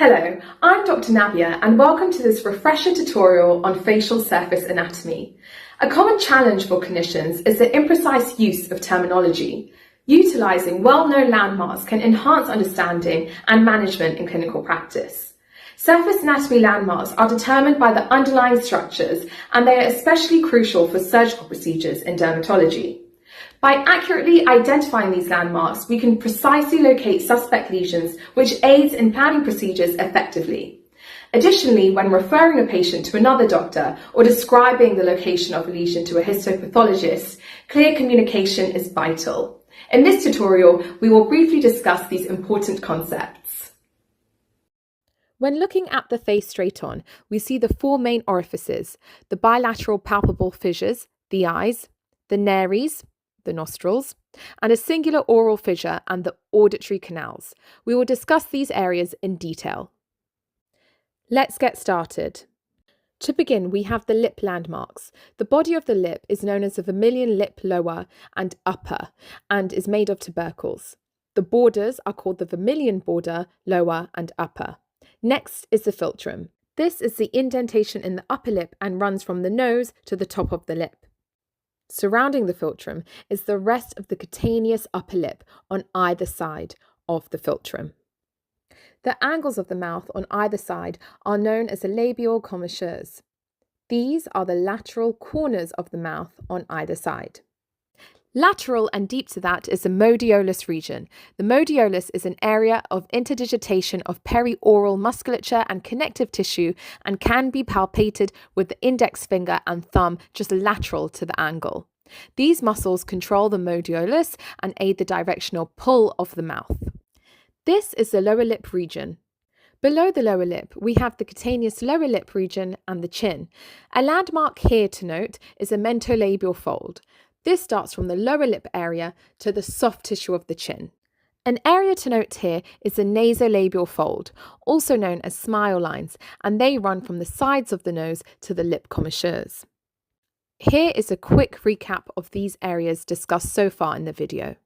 Hello, I'm Dr. Nabia and welcome to this refresher tutorial on facial surface anatomy. A common challenge for clinicians is the imprecise use of terminology. Utilising well-known landmarks can enhance understanding and management in clinical practice. Surface anatomy landmarks are determined by the underlying structures and they are especially crucial for surgical procedures in dermatology. By accurately identifying these landmarks, we can precisely locate suspect lesions, which aids in planning procedures effectively. Additionally, when referring a patient to another doctor or describing the location of a lesion to a histopathologist, clear communication is vital. In this tutorial, we will briefly discuss these important concepts. When looking at the face straight on, we see the four main orifices: the bilateral palpable fissures, the eyes, the nares, the nostrils, and a singular oral fissure and the auditory canals. We will discuss these areas in detail. Let's get started. To begin, we have the lip landmarks. The body of the lip is known as the vermilion lip lower and upper and is made of tubercles. The borders are called the vermilion border, lower and upper. Next is the philtrum. This is the indentation in the upper lip and runs from the nose to the top of the lip. Surrounding the philtrum is the rest of the cutaneous upper lip on either side of the philtrum. The angles of the mouth on either side are known as the labial commissures. These are the lateral corners of the mouth on either side. Lateral and deep to that is the modiolus region. The modiolus is an area of interdigitation of perioral musculature and connective tissue and can be palpated with the index finger and thumb just lateral to the angle. These muscles control the modiolus and aid the directional pull of the mouth. This is the lower lip region. Below the lower lip, we have the cutaneous lower lip region and the chin. A landmark here to note is a mentolabial fold. This starts from the lower lip area to the soft tissue of the chin. An area to note here is the nasolabial fold, also known as smile lines, and they run from the sides of the nose to the lip commissures. Here is a quick recap of these areas discussed so far in the video.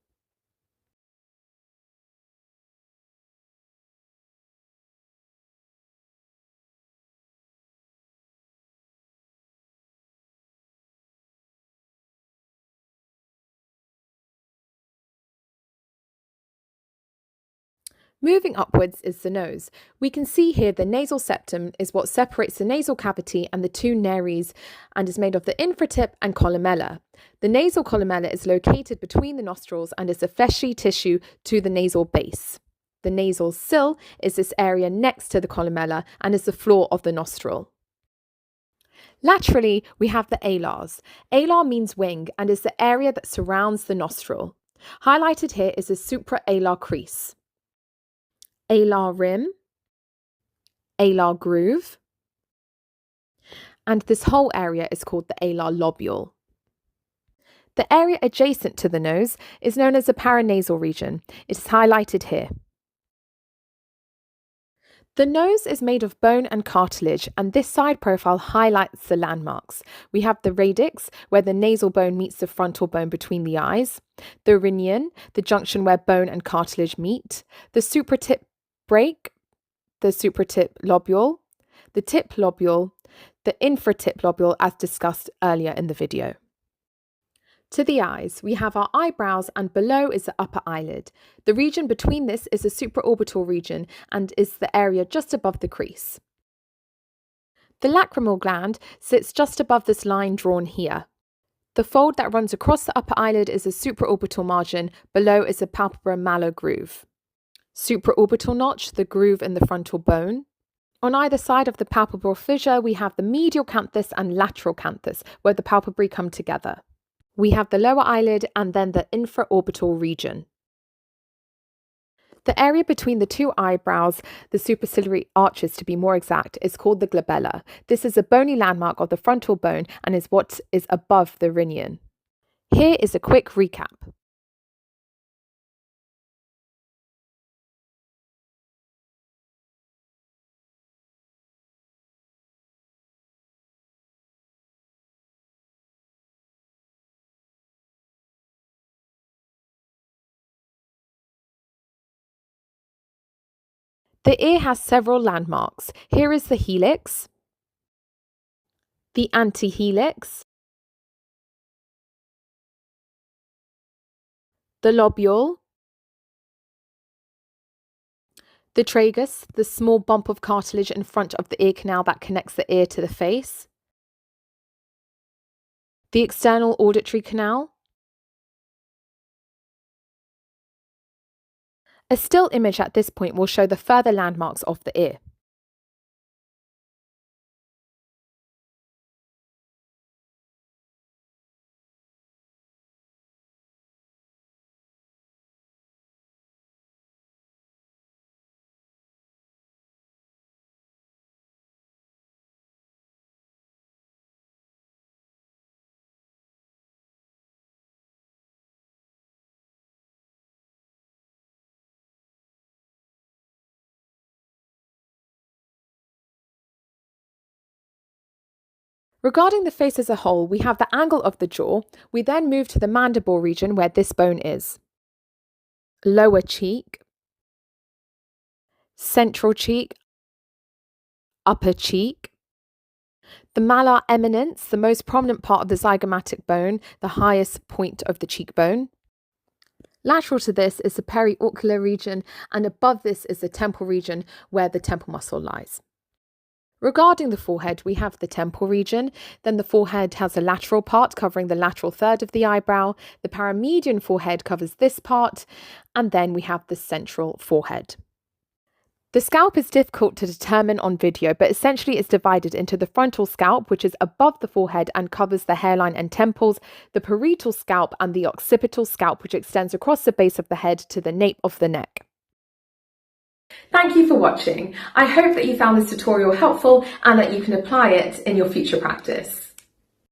Moving upwards is the nose. We can see here the nasal septum is what separates the nasal cavity and the two nares and is made of the infratip and columella. The nasal columella is located between the nostrils and is a fleshy tissue to the nasal base. The nasal sill is this area next to the columella and is the floor of the nostril. Laterally, we have the alars. Alar means wing and is the area that surrounds the nostril. Highlighted here is the supraalar crease, alar rim, alar groove, and this whole area is called the alar lobule. The area adjacent to the nose is known as the paranasal region. It is highlighted here. The nose is made of bone and cartilage, and this side profile highlights the landmarks. We have the radix, where the nasal bone meets the frontal bone between the eyes, the rhinion, the junction where bone and cartilage meet, the supratip break, the supratip lobule, the tip lobule, the infratip lobule as discussed earlier in the video. To the eyes, we have our eyebrows and below is the upper eyelid. The region between this is the supraorbital region and is the area just above the crease. The lacrimal gland sits just above this line drawn here. The fold that runs across the upper eyelid is the supraorbital margin, below is the palpebral mallow groove. Supraorbital notch, the groove in the frontal bone. On either side of the palpebral fissure, we have the medial canthus and lateral canthus, where the palpebrae come together. We have the lower eyelid and then the infraorbital region. The area between the two eyebrows, the superciliary arches to be more exact, is called the glabella. This is a bony landmark of the frontal bone and is what is above the rhinion. Here is a quick recap. The ear has several landmarks. Here is the helix, the antihelix, the lobule, the tragus, the small bump of cartilage in front of the ear canal that connects the ear to the face, the external auditory canal. A still image at this point will show the further landmarks of the ear. Regarding the face as a whole, we have the angle of the jaw. We then move to the mandible region where this bone is. Lower cheek, central cheek, upper cheek. The malar eminence, the most prominent part of the zygomatic bone, the highest point of the cheekbone. Lateral to this is the periocular region, and above this is the temple region where the temple muscle lies. Regarding the forehead, we have the temple region, then the forehead has a lateral part covering the lateral third of the eyebrow, the paramedian forehead covers this part, and then we have the central forehead. The scalp is difficult to determine on video, but essentially it's divided into the frontal scalp, which is above the forehead and covers the hairline and temples, the parietal scalp, and the occipital scalp, which extends across the base of the head to the nape of the neck. Thank you for watching. I hope that you found this tutorial helpful and that you can apply it in your future practice.